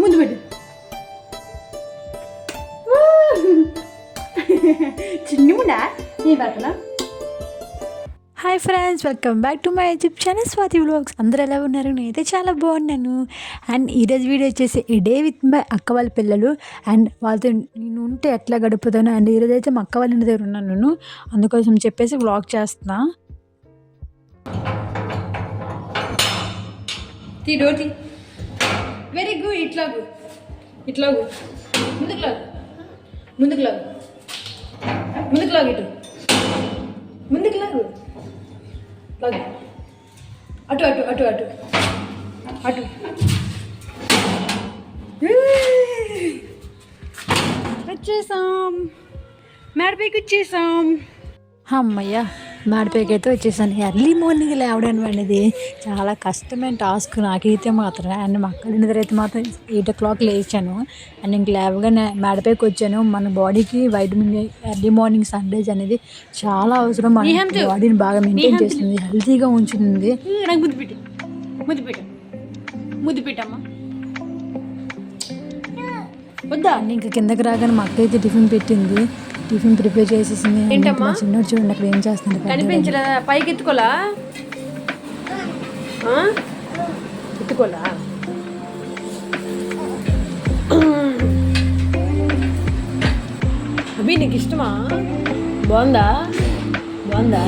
ముందు పెట్టు. చిన్ని ముండా నీ పెట్టనా. Hi friends, welcome back to my YouTube channel Swathi vlogs. అందరూ ఎలా ఉన్నారు? నేనైతే చాలా బాగున్నాను. అండ్ ఈరోజు వీడియో వచ్చేసి ఈ డే విత్ మై అక్క వాళ్ళ పిల్లలు అండ్ వాళ్ళతో నేను ఉంటే ఎట్లా గడుపుతాను. అండ్ ఈరోజు అయితే మా అక్క వాళ్ళ ఇంటి దగ్గర ఉన్నాను నేను, అందుకోసం చెప్పేసి వ్లాగ్ చేస్తున్నా. తీ డోర్ తీ. Very good. ఇట్లాగు ముందుకు లాగు, ముందుకు లాగు, ముందుకు లాగు, ఇటు ముందుకు లాగు, లాగు, అటు అటు అటు అటు అటు. వచ్చేసాం, మేడపైకి వచ్చేసాం. అమ్మయ్య, మాడిపైకి అయితే వచ్చేసాను. ఎర్లీ మార్నింగ్ లేవడం అనేది చాలా కష్టమైన టాస్క్ నాకైతే మాత్రం. అండ్ మా అక్క దగ్గర అయితే మాత్రం 8 o'clock లేచాను. అండ్ ఇంక లేవగానే మేడపైకి వచ్చాను. మన బాడీకి vitamin early morning sunrise అనేది చాలా అవసరం. మన బాడీని బాగా మెయింటైన్ చేస్తుంది, హెల్తీగా ఉంచుతుంది. నాకు ముద్దు పెట్టు, ముద్దు పెట్టు, ముద్దు పెట్టమ్మా. వద్దా? ఇంకా కిందకి రాగానే మా అక్క అయితే టిఫిన్ పెట్టింది. టిఫిన్ ప్రిపేర్ చేసేసింది. ఏంటమ్మా చిన్నోడు చూడండి అక్కడ ఏం చేస్తుంది. కనిపించరా? పైకి ఎత్తుకోలా, ఎత్తుకోలా. అభి నీకు ఇష్టమా? బాగుందా? బాగుందా?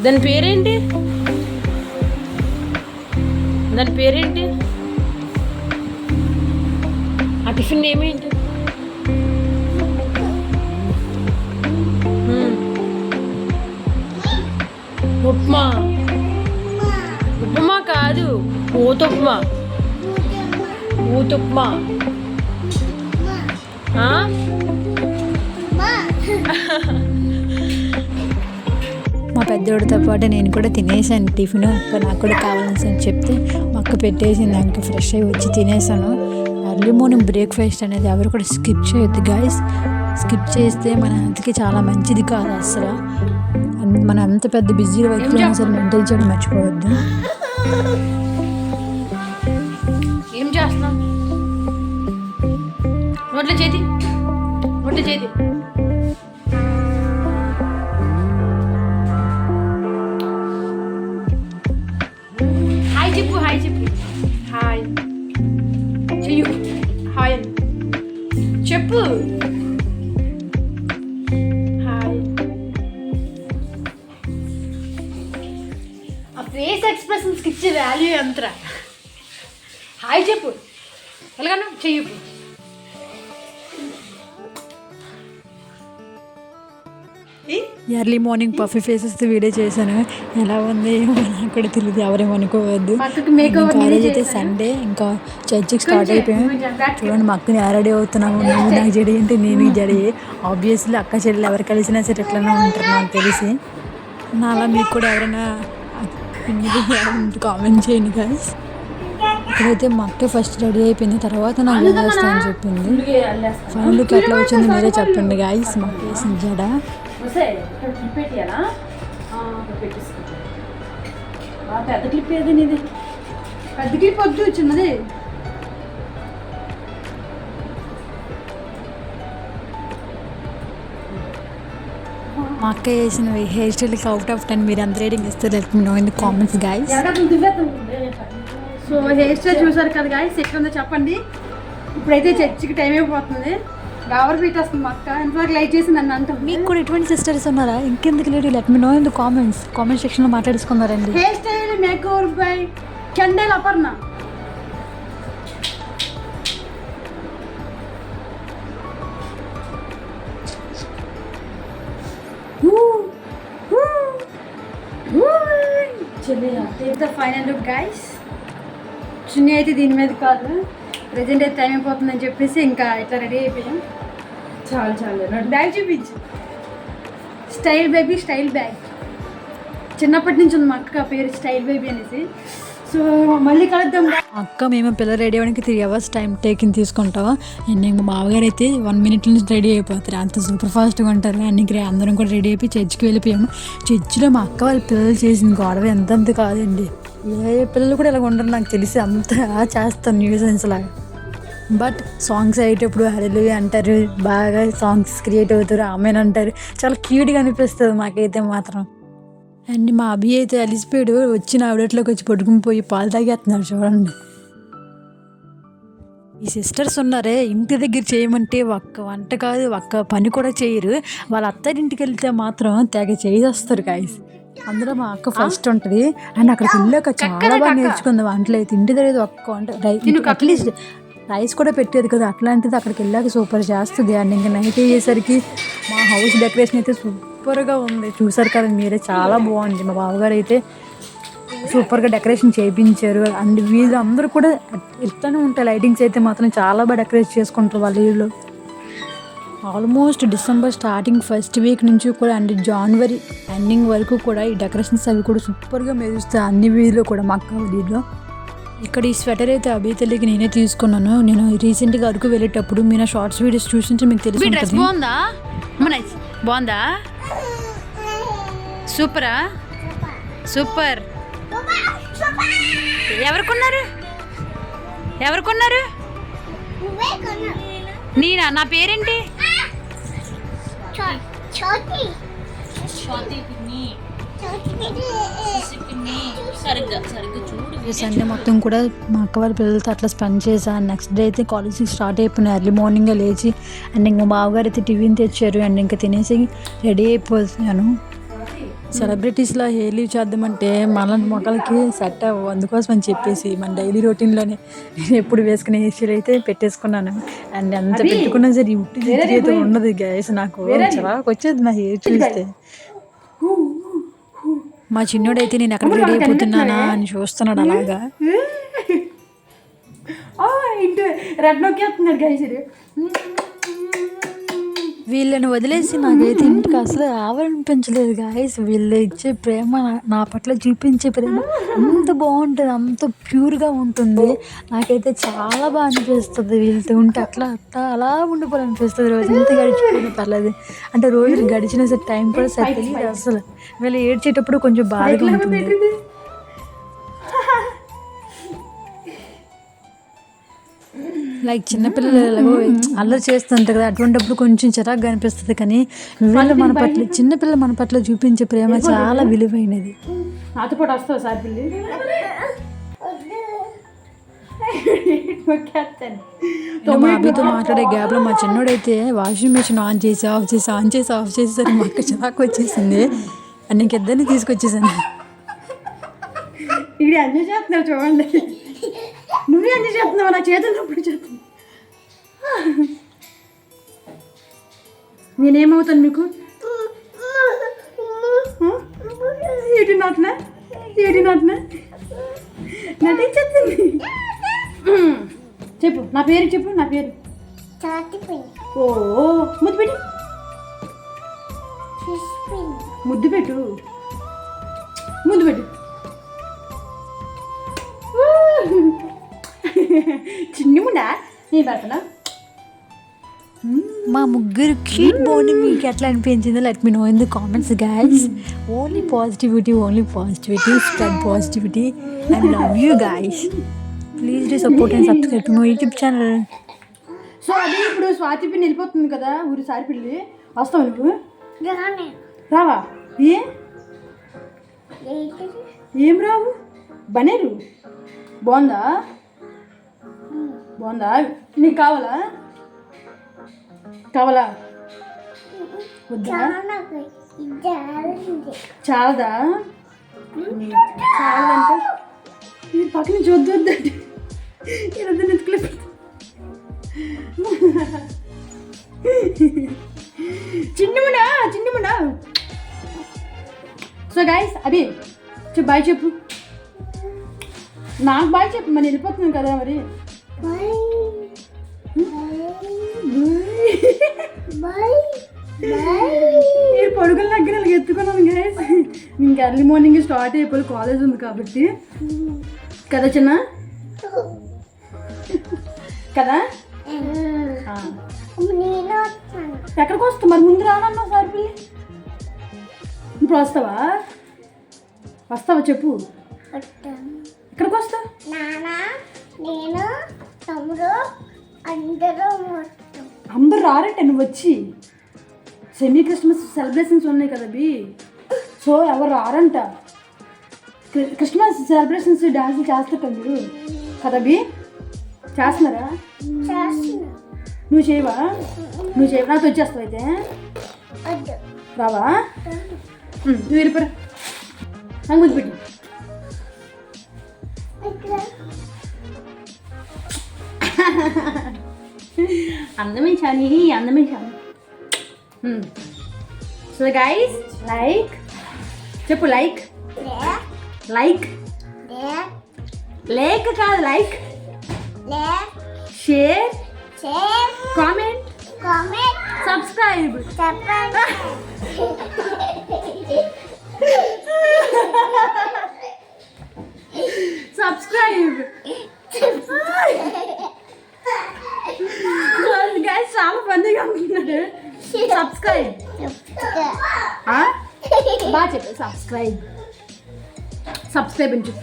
దాని పేరేంటి? దాని పేరేంటి? ఆ టిఫిన్ ఏమేంటి? ఉప్మా. ఉప్మా కాదు, ఊతప్మా. ఊతప్మా. మా పెద్దోడితో పాటు నేను కూడా తినేసాను టిఫిన్. అక్క నాకు కూడా కావాలని చెప్తే మా అక్క పెట్టేసింది. దానికి ఫ్రెష్ అయ్యి వచ్చి తినేసాను. ఎర్లీ మార్నింగ్ బ్రేక్ఫాస్ట్ అనేది ఎవరు కూడా స్కిప్ చేయొద్దు గైస్. స్కిప్ చేస్తే మన హెల్త్కి చాలా మంచిది కాదు అసలు. మనం అంత పెద్ద బిజీ వర్క్లో అసలు మెయింటైన్ చేయడం మర్చిపోవద్దు. ఏం చేస్తున్నాం? నోట్ల చేతి, నోట్ల చేతి. హాయ్ చెప్పు, హాయ్ చెప్పు, హాయ్ చెయ్యు, హాయ్ చెప్పు. ఫేస్ ఎక్స్ప్రెషన్స్కి ఇచ్చే వాల్యూ ఎంతరా? హాయ్ చెప్పు, ఎలాగన్నా చెయ్యి. Early morning puffy faces video చేశాను. ఎలా ఉంది ఏమో నాకు కూడా తెలియదు, ఎవరేమో అనుకోవద్దు. కాలేజ్ అయితే సండే, ఇంకా చర్చికి స్టార్ట్ అయిపోయాం. చూడండి మా అక్కని రెడీ అవుతున్నాము. నువ్వు నాకు జడి అంటే నేను జడి. ఆబ్వియస్లీ అక్క చెల్లెలు ఎవరు కలిసినా సరే ఎట్లనే ఉంటారు నాకు తెలిసి. నా అలా మీకు కూడా ఎవరైనా కామెంట్ చేయండి గైస్. ఇక్కడైతే మా అక్క ఫస్ట్ రెడీ అయిపోయింది, తర్వాత నాకు వేస్తా అని చెప్పింది. ఫైనల్కి ఎట్లా వచ్చింది మీరే చెప్పండి గైస్. మా వేసిన జడ పెద్ద క్లిప్ ఏది నీది? పెద్ద క్లిప్ వద్దు, చిన్నది. మా అక్క వేసిన హెయిర్ స్టైల్కి అవుట్ ఆఫ్ 10 మీరు ఎంత రేటింగ్ ఇస్తారు? Let me know in the comments guys. So hairstyle చూసారు కదా గైస్, ఎట్లుందో చెప్పండి. ఇప్పుడైతే చర్చికి టైం అయిపోతుంది. గావర్ బీట్ వస్తుంది మా అక్క. ఎంతవరకు లైక్ చేసి నన్ను అంత. మీకు కూడా ఎటువంటి సిస్టర్స్ ఉన్నారా? ఇంకెందుకు లేడు, let me know in the comment సెక్షన్లో మాట్లాడుకున్నారండి. Hairstyle make over by Kendall Aparna. Final look guys. చున్నీ అయితే దీని మీద కాదు, ప్రజెంట్ అయితే టైం అయిపోతుందని చెప్పేసి ఇంకా ఇట్లా రెడీ అయిపోయాం. చాలు బ్యాగ్ చూపించు. Style baby, style bag. చిన్నప్పటి నుంచి ఉంది మా అక్క పేరు స్టైల్ బేబీ అనేసి. సో మళ్ళీ కలుద్దాం. అక్క మేము పిల్లలు రెడీ అవ్వడానికి 3 hours టైం టేకింగ్ తీసుకుంటావా. అండ్ మా బావగారు అయితే 1 minute నుంచి రెడీ అయిపోతారు, అంత సూపర్ ఫాస్ట్గా ఉంటారు. అండ్ ఇంక అందరం కూడా రెడీ అయిపోయి చర్చికి వెళ్ళిపోయాము. చర్చిలో మా అక్క వాళ్ళ పిల్లలు చేసిన గొడవ ఎంతంత కాదండి. ఏ పిల్లలు కూడా ఇలా ఉండరు నాకు తెలిసి, అంతా చేస్తాను న్యూసెన్స్ లాగా. బట్ సాంగ్స్ అయ్యేటప్పుడు హల్లెలూయా అంటారు, బాగా సాంగ్స్ క్రియేట్ అవుతారు, ఆమెన్ అంటారు, చాలా క్యూట్గా అనిపిస్తుంది మాకైతే మాత్రం. అండ్ మా అభి అయితే అలిసిపోయాడు, వచ్చిన ఆవిడట్లోకి వచ్చి పట్టుకుని పోయి పాలు తాగేస్తున్నాడు చూడండి. ఈ సిస్టర్స్ ఉన్నారే, ఇంటి దగ్గర చేయమంటే ఒక్క వంట కాదు ఒక్క పని కూడా చేయరు. వాళ్ళ అత్తారింటికి వెళ్తే మాత్రం తెగ చేసేస్తారు గాయస్. అందులో మా అక్క ఫస్ట్ ఉంటుంది. అండ్ అక్కడికి వెళ్ళాక చాలా బాగా నేర్చుకుంది వంటలు అయితే. ఇంటి దగ్గర ఒక్క వంట అట్లీస్ట్ రైస్ కూడా పెట్టేది కదా, అట్లాంటిది అక్కడికి వెళ్ళాక సూపర్ చేస్తుంది. అండ్ ఇంకా నైట్ అయ్యేసరికి మా హౌస్ డెకరేషన్ అయితే సూపర్గా ఉంది, చూసారు కదా మీరే, చాలా బాగుంది. మా బావగారు అయితే సూపర్గా డెకరేషన్ చేయించారు. అండ్ వీళ్ళు అందరూ కూడా ఇట్లానే ఉంటాయి, లైటింగ్స్ అయితే మాత్రం చాలా బాగా డెకరేట్ చేసుకుంటారు వాళ్ళ ఇల్లు. Almost December starting first week నుంచి కూడా అండ్ జనవరి ఎండింగ్ వరకు కూడా ఈ డెకరేషన్స్ అవి కూడా సూపర్గా మెరుస్తాయి అన్ని వీధిలో కూడా మా అక్క వీధిలో. ఇక్కడ ఈ స్వెటర్ అయితే అభి తల్లికి నేనే తీసుకున్నాను. నేను రీసెంట్గా అరకు వెళ్ళేటప్పుడు మీరు షార్ట్స్ వీడియోస్ చూసింటే మీకు తెలిసి ఉంటుంది. బాగుందా? సూపరా? సూపర్. ఎవరు కొన్నారు? నేనా? నా పేరేంటి? సండే మొత్తం కూడా మా అక్క వాళ్ళ పిల్లలతో అట్లా స్పెండ్ చేశాను. నెక్స్ట్ డే అయితే కాలేజ్కి స్టార్ట్ అయిపోయినాయి. ఎర్లీ మార్నింగ్గా లేచి అండ్ ఇంకా బావగారు అయితే టిఫిన్ తెచ్చారు. అండ్ ఇంకా తినేసి రెడీ అయిపోతున్నాను. సెలబ్రిటీస్లో హెయిర్ లీవ్ చేద్దామంటే మనలాంటి మొక్కలకి సెట్ అవ్వవు, అందుకోసం అని చెప్పేసి మన డైలీ రొటీన్లోనే నేను ఎప్పుడు వేసుకునే హెయిర్ స్టైల్ అయితే పెట్టేసుకున్నాను. అండ్ ఎంత పెట్టుకున్నా సరే ఉట్టి అయితే ఉండదు గ్యాస్, నాకు చాలా వచ్చేది నా హెయిర్ చూస్తే. మా చిన్నోడైతే నేను ఎక్కడ రెడీ అయిపోతున్నానా అని చూస్తున్నాడు అలాగా. వీళ్ళని వదిలేసి నాకైతే ఇంటికి అసలు రావాలనిపించలేదు గాయస్. వీళ్ళు ఇచ్చే ప్రేమ, నా పట్ల చూపించే ప్రేమ అంత బాగుంటుంది, అంత ప్యూర్గా ఉంటుంది. నాకైతే చాలా బాగా అనిపిస్తుంది వీళ్ళతో ఉంటే. అట్లా అలా ఉండిపోవాలనిపిస్తుంది. రోజు ఎంత గడిచిపోయినా పర్లేదు, అంటే రోజులు గడిచిన సరే టైం కూడా సరే తెలియదు అసలు. వీళ్ళు ఏడ్చేటప్పుడు కొంచెం బాధగా ఉంటుంది. లైక్ చిన్నపిల్లలు ఎలాగో అల్లరి చేస్తుంటారు కదా, అటువంటిప్పుడు కొంచెం చిరాకుగా అనిపిస్తుంది. కానీ వీళ్ళు మన పట్ల, చిన్నపిల్లలు మన పట్ల చూపించే ప్రేమ చాలా విలువైనది. నాతో పాటు వస్తావు సార్ పిల్లి? మా అభితో మాట్లాడే గ్యాప్లో మా చిన్నోడైతే వాషింగ్ మెషిన్ ఆన్ చేసి ఆఫ్ చేసేసరికి మా అక్క చిరాకు వచ్చేసింది. అండ్ ఇంకిద్దరిని తీసుకొచ్చేసాను. ఇది ఎంజాయ్ చేస్తున్నావు చూడండి. నువ్వే ఎంజాయ్ చేస్తున్నావు, నా చేతులు నొప్పుడు చేస్తున్నా. నేనేమవుతాను మీకు? ఏటి నాటినా నటించేస్తుంది. చెప్పు నా పేరు, చెప్పు నా పేరు. ఓ ముద్దు పెట్టు, ముద్దు పెట్టు. చిన్నముండా నేను పెడతానా? మా ముగ్గురు క్యూట్ బాండింగ్ మీకు ఎట్లా అనిపించిందో let me know in the comments guys. Only positivity, spread positivity. I love you guys. Please do support and subscribe to my YouTube channel. So అది ఇప్పుడు స్వాతి పిన్ని వెళ్ళిపోతుంది కదా ఊరి సారి పిల్లి, వస్తావు నువ్వు? రావా? ఏం రావు? బనేరు బాగుందా? నీకు కావాలా? వద్దా? చాలదా? చాలదంటే ఈ పక్క నుంచి వద్దంటే ఇరవై నెత్తుకులే. చిన్నముండా. సో గైస్ అభి బాయ్ చెప్పు. నాకు బాయ్ చెప్పు, మరి వెళ్ళిపోతున్నాను కదా మరి. మీరు పడుకుల దగ్గర ఎత్తుకున్నాను గైస్. ఇంకా ఎర్లీ మార్నింగ్ స్టార్ట్ అయిపోయి కాలేజ్ ఉంది కాబట్టి కదా చిన్న కదా. ఎక్కడికి వస్తావు మరి? ముందు రానన్నా సార్ పిల్లి. ఇప్పుడు వస్తావా చెప్పు. ఇక్కడికి వస్తా. నాన్న నేను తమ్ముడు అందరూ అందరు రారంటే నువ్వు వచ్చి సెమీ క్రిస్మస్ సెలబ్రేషన్స్ ఉన్నాయి కదా బి, సో ఎవరు రారంట. క్రిస్మస్ సెలబ్రేషన్స్ డాన్స్ చేస్తారు మీరు కదా బి, చేస్తున్నారా? చేస్తున్నా. నువ్వు చేయవా? నువ్వు చేయవా? నాతో వచ్చేస్తావు అయితే వద్దు. రావా? నువ్వు వెళ్ళిపోరా, నాకు ముందు పెట్టు. ఇక్కడ అందమే చాని, అందమే చాని. సో గైస్, లైక్ చెప్పు, లైక్ లైక్ లేక్ కాదు, like share comment comment subscribe. చెప్పండి. సబ్స్క్రైబ్ గైస్, చాలా మందిగా ఉంటున్నాడు. సబ్స్క్రైబ్ బాగా చెప్పు. సబ్స్క్రైబ్ సబ్స్క్రైబ్ అని చెప్పు.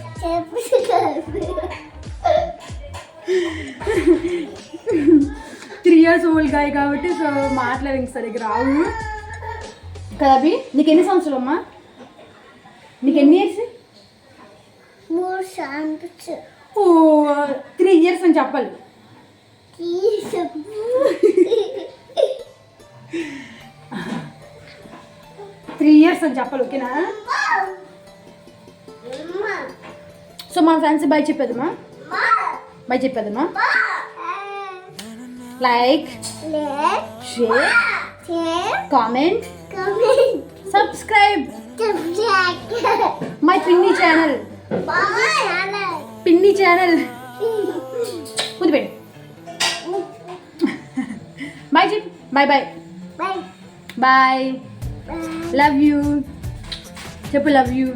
3 years ఓల్డ్ గాయ కాబట్టి సో మాట్లాడి ఇంక సరిగ్గా రావు కదా అభి. నీకు ఎన్ని సంవత్సరాలు అమ్మా? నీకు ఎన్ని ఇయర్స్? 3 సంవత్సరాలు. ఓ 3 years అని చెప్పాలి. 3 years అని చెప్పాలి, ఓకేనా? సో మా ఫ్రెండ్స్ బాయ్ చెప్పేదమ్మా, బాయ్ చెప్పేదమ్మా. Like share comment subscribe my పిన్ని ఛానల్. పిన్ని ఛానల్ ముందు పెట్టు. బాయ్ చెప్పు. Bye bye bye. Love you చెప్పు. Love you.